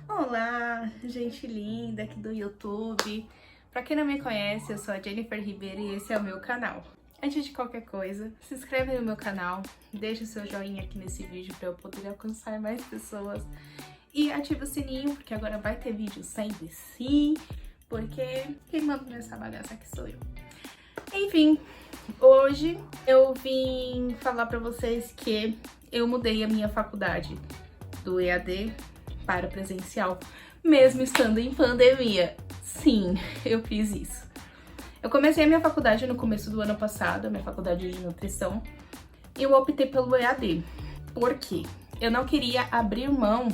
Olá, gente linda aqui do YouTube. Pra quem não me conhece, eu sou a Jennifer Ribeiro e esse é o meu canal. Antes de qualquer coisa, se inscreve no meu canal, deixa o seu joinha aqui nesse vídeo pra eu poder alcançar mais pessoas. E ativa o sininho, porque agora vai ter vídeo sempre sim, porque quem manda nessa bagaça aqui sou eu. Enfim, hoje eu vim falar pra vocês que eu mudei a minha faculdade do EAD para presencial, mesmo estando em pandemia. Sim, eu fiz isso. Eu comecei a minha faculdade no começo do ano passado, a minha faculdade de nutrição, e eu optei pelo EAD. Por quê? Eu não queria abrir mão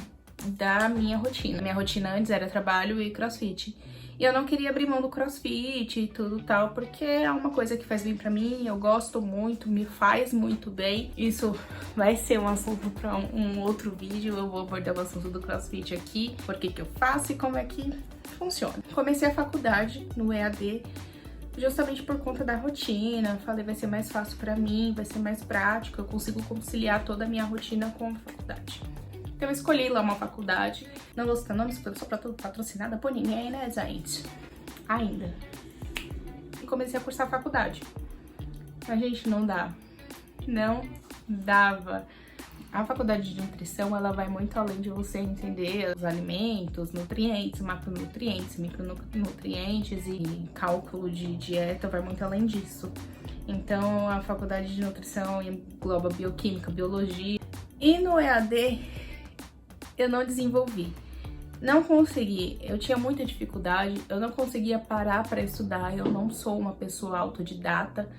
da minha rotina. Minha rotina antes era trabalho e crossfit. E eu não queria abrir mão do crossfit e tudo tal, porque é uma coisa que faz bem pra mim, eu gosto muito, me faz muito bem. Isso vai ser um assunto pra um outro vídeo, eu vou abordar o assunto do crossfit aqui, por que eu faço e como é que funciona. Comecei a faculdade no EAD justamente por conta da rotina, falei vai ser mais fácil pra mim, vai ser mais prático, eu consigo conciliar toda a minha rotina com a faculdade. Então eu escolhi lá uma faculdade, não vou citar nomes, porque eu sou patrocinada por ninguém, né, gente? Ainda. E comecei a cursar a faculdade. Mas, gente, não dá. Não dava. A faculdade de nutrição, ela vai muito além de você entender os alimentos, nutrientes, macronutrientes, micronutrientes e cálculo de dieta, vai muito além disso. Então, a faculdade de nutrição engloba bioquímica, biologia. E no EAD, eu não desenvolvi. Não consegui, eu tinha muita dificuldade, eu não conseguia parar para estudar, eu não sou uma pessoa autodidata,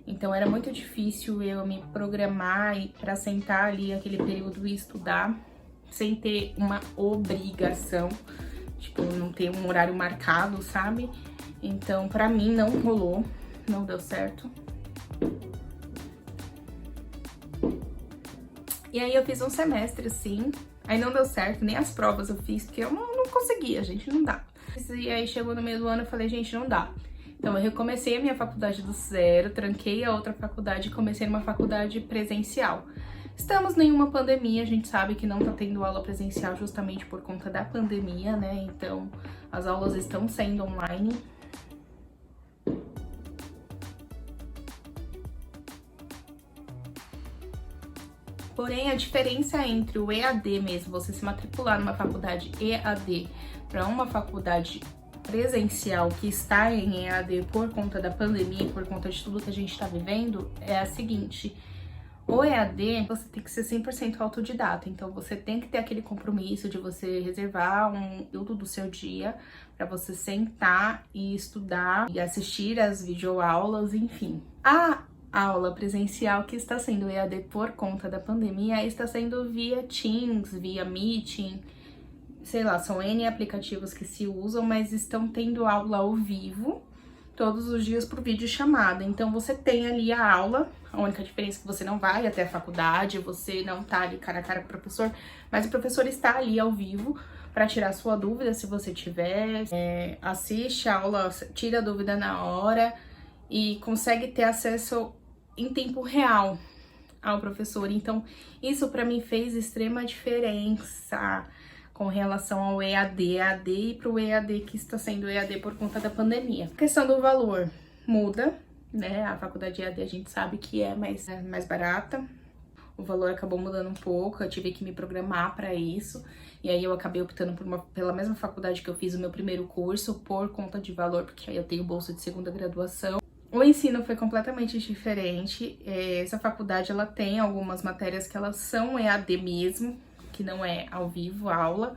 então era muito difícil eu me programar e para sentar ali aquele período e estudar, sem ter uma obrigação, tipo, não ter um horário marcado, sabe? Então, pra mim não rolou, não deu certo. E aí eu fiz um semestre assim, aí não deu certo, nem as provas eu fiz, porque eu não conseguia, gente, não dá. E aí chegou no meio do ano e falei, gente, não dá. Então eu recomecei a minha faculdade do zero, tranquei a outra faculdade e comecei numa faculdade presencial. Estamos em uma pandemia, a gente sabe que não tá tendo aula presencial justamente por conta da pandemia, né? Então as aulas estão sendo online. Porém, a diferença entre o EAD mesmo, você se matricular numa faculdade EAD para uma faculdade presencial que está em EAD por conta da pandemia, por conta de tudo que a gente está vivendo, é a seguinte: o EAD, você tem que ser 100% autodidata, então você tem que ter aquele compromisso de você reservar um período do seu dia para você sentar e estudar e assistir as videoaulas, enfim. A aula presencial que está sendo EAD por conta da pandemia está sendo via Teams, via Meeting, sei lá, são N aplicativos que se usam, mas estão tendo aula ao vivo todos os dias por videochamada. Então você tem ali a aula, a única diferença é que você não vai até a faculdade, você não tá ali cara a cara com o professor, mas o professor está ali ao vivo para tirar sua dúvida se você tiver, assiste a aula, tira a dúvida na hora e consegue ter acesso em tempo real ao professor. Então, isso para mim fez extrema diferença com relação ao EAD e para o EAD que está sendo EAD por conta da pandemia. A questão do valor muda, né? A faculdade EAD a gente sabe que é mais barata. O valor acabou mudando um pouco, eu tive que me programar para isso. E aí eu acabei optando pela mesma faculdade que eu fiz o meu primeiro curso por conta de valor, porque aí eu tenho bolsa de segunda graduação. O ensino foi completamente diferente. Essa faculdade, ela tem algumas matérias que elas são EAD mesmo, que não é ao vivo a aula,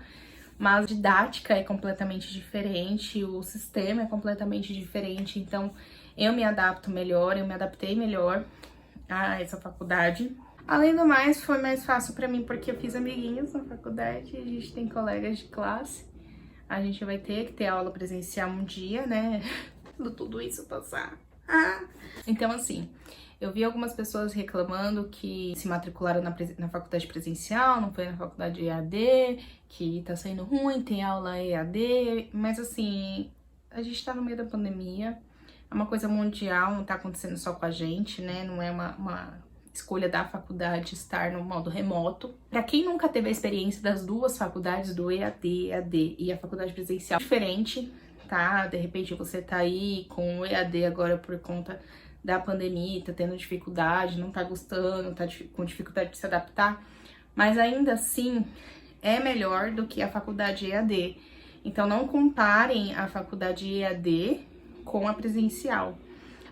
mas a didática é completamente diferente, o sistema é completamente diferente, então eu me adapto melhor, eu me adaptei melhor a essa faculdade. Além do mais, foi mais fácil pra mim porque eu fiz amiguinhos na faculdade, a gente tem colegas de classe, a gente vai ter que ter aula presencial um dia, né, quando tudo isso passar. Então, assim, eu vi algumas pessoas reclamando que se matricularam na faculdade presencial, não foi na faculdade EAD, que tá saindo ruim, tem aula EAD, mas assim, a gente tá no meio da pandemia, é uma coisa mundial, não tá acontecendo só com a gente, né? Não é escolha da faculdade estar no modo remoto. Para quem nunca teve a experiência das duas faculdades, do EAD e a faculdade presencial, diferente, tá? De repente você tá aí com o EAD agora por conta da pandemia, tá tendo dificuldade, não tá gostando, tá com dificuldade de se adaptar, mas ainda assim é melhor do que a faculdade EAD. Então não comparem a faculdade EAD com a presencial.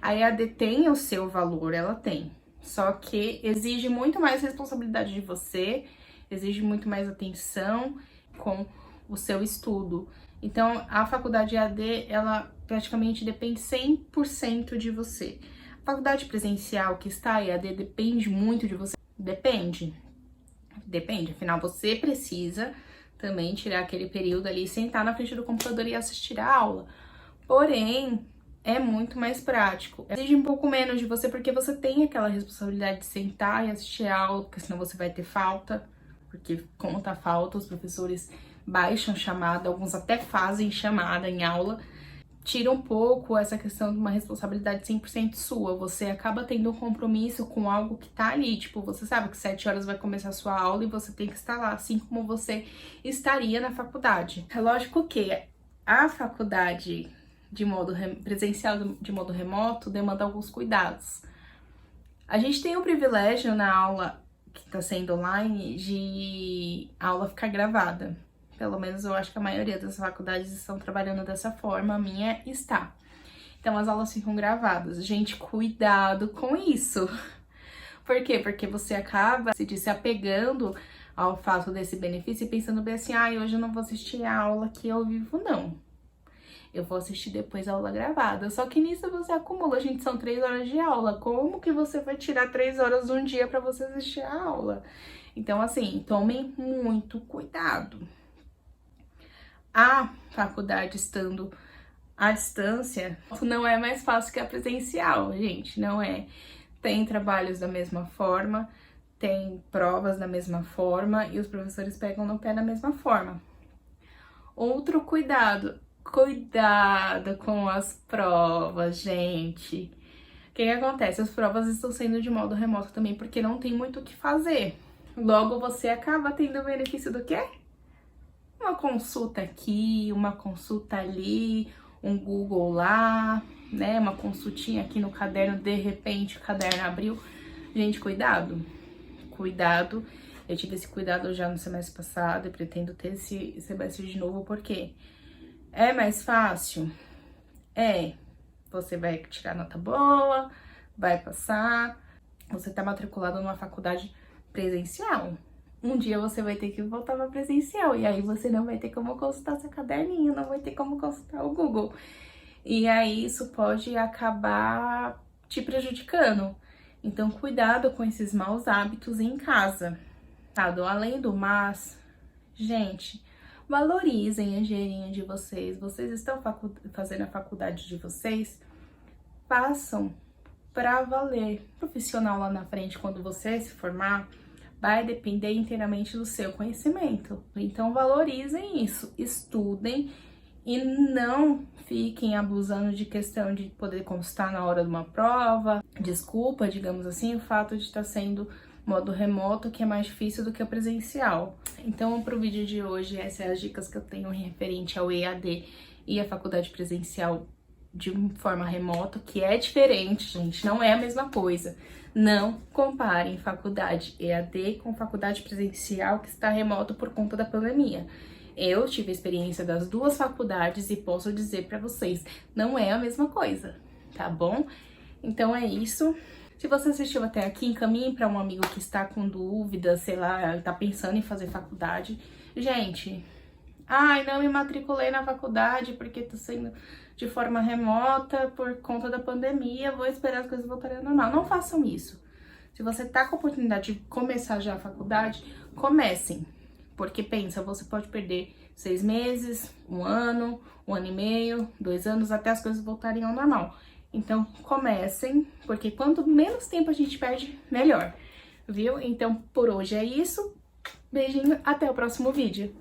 A EAD tem o seu valor, ela tem, só que exige muito mais responsabilidade de você, exige muito mais atenção com o seu estudo. Então, a faculdade EAD, ela praticamente depende 100% de você. A faculdade presencial que está EAD depende muito de você. Depende, afinal você precisa também tirar aquele período ali, sentar na frente do computador e assistir a aula. Porém, é muito mais prático. Exige um pouco menos de você, porque você tem aquela responsabilidade de sentar e assistir a aula, porque senão você vai ter falta, porque como tá falta, os professores baixam chamada, alguns até fazem chamada em aula. Tira um pouco essa questão de uma responsabilidade 100% sua. Você acaba tendo um compromisso com algo que tá ali. Tipo, você sabe que 7 horas vai começar a sua aula e você tem que estar lá, assim como você estaria na faculdade. É lógico que a faculdade de modo presencial, de modo remoto, demanda alguns cuidados. A gente tem o privilégio na aula que está sendo online de a aula ficar gravada. Pelo menos eu acho que a maioria das faculdades estão trabalhando dessa forma, a minha está. Então as aulas ficam gravadas. Gente, cuidado com isso. Por quê? Porque você acaba se apegando ao fato desse benefício e pensando bem assim, hoje eu não vou assistir a aula aqui ao vivo, não. Eu vou assistir depois a aula gravada. Só que nisso você acumula, gente, são 3 horas de aula. Como que você vai tirar 3 horas de um dia para você assistir a aula? Então, assim, tomem muito cuidado. A faculdade estando à distância não é mais fácil que a presencial, gente, não é. Tem trabalhos da mesma forma, tem provas da mesma forma e os professores pegam no pé da mesma forma. Outro cuidado com as provas, gente. O que acontece? As provas estão sendo de modo remoto também porque não tem muito o que fazer. Logo, você acaba tendo o benefício do quê? Uma consulta aqui, uma consulta ali, um Google lá, né? Uma consultinha aqui no caderno, de repente o caderno abriu. Gente, cuidado. Cuidado. Eu tive esse cuidado já no semestre passado e pretendo ter esse semestre de novo, porque é mais fácil? Você vai tirar nota boa, vai passar, você tá matriculado numa faculdade presencial. Um dia você vai ter que voltar para presencial e aí você não vai ter como consultar seu caderninho, não vai ter como consultar o Google. E aí isso pode acabar te prejudicando. Então, cuidado com esses maus hábitos em casa. Tá? Além do mais, gente, valorizem a engenharia de vocês. Vocês estão fazendo a faculdade de vocês, façam para valer. Profissional lá na frente, quando você se formar, vai depender inteiramente do seu conhecimento. Então, valorizem isso, estudem e não fiquem abusando de questão de poder consultar na hora de uma prova. Desculpa, digamos assim, o fato de estar sendo modo remoto, que é mais difícil do que o presencial. Então, para o vídeo de hoje, essas são as dicas que eu tenho referente ao EAD e a faculdade presencial de forma remota, que é diferente, gente, não é a mesma coisa. Não comparem faculdade EAD com faculdade presencial que está remoto por conta da pandemia. Eu tive a experiência das duas faculdades e posso dizer para vocês, não é a mesma coisa, tá bom? Então é isso. Se você assistiu até aqui, encaminhe para um amigo que está com dúvida, sei lá, está pensando em fazer faculdade. Gente, não me matriculei na faculdade porque tô sendo de forma remota por conta da pandemia, vou esperar as coisas voltarem ao normal. Não façam isso. Se você tá com a oportunidade de começar já a faculdade, comecem. Porque pensa, você pode perder 6 meses, 1 ano, 1 ano e meio, 2 anos, até as coisas voltarem ao normal. Então, comecem, porque quanto menos tempo a gente perde, melhor, viu? Então, por hoje é isso. Beijinho, até o próximo vídeo.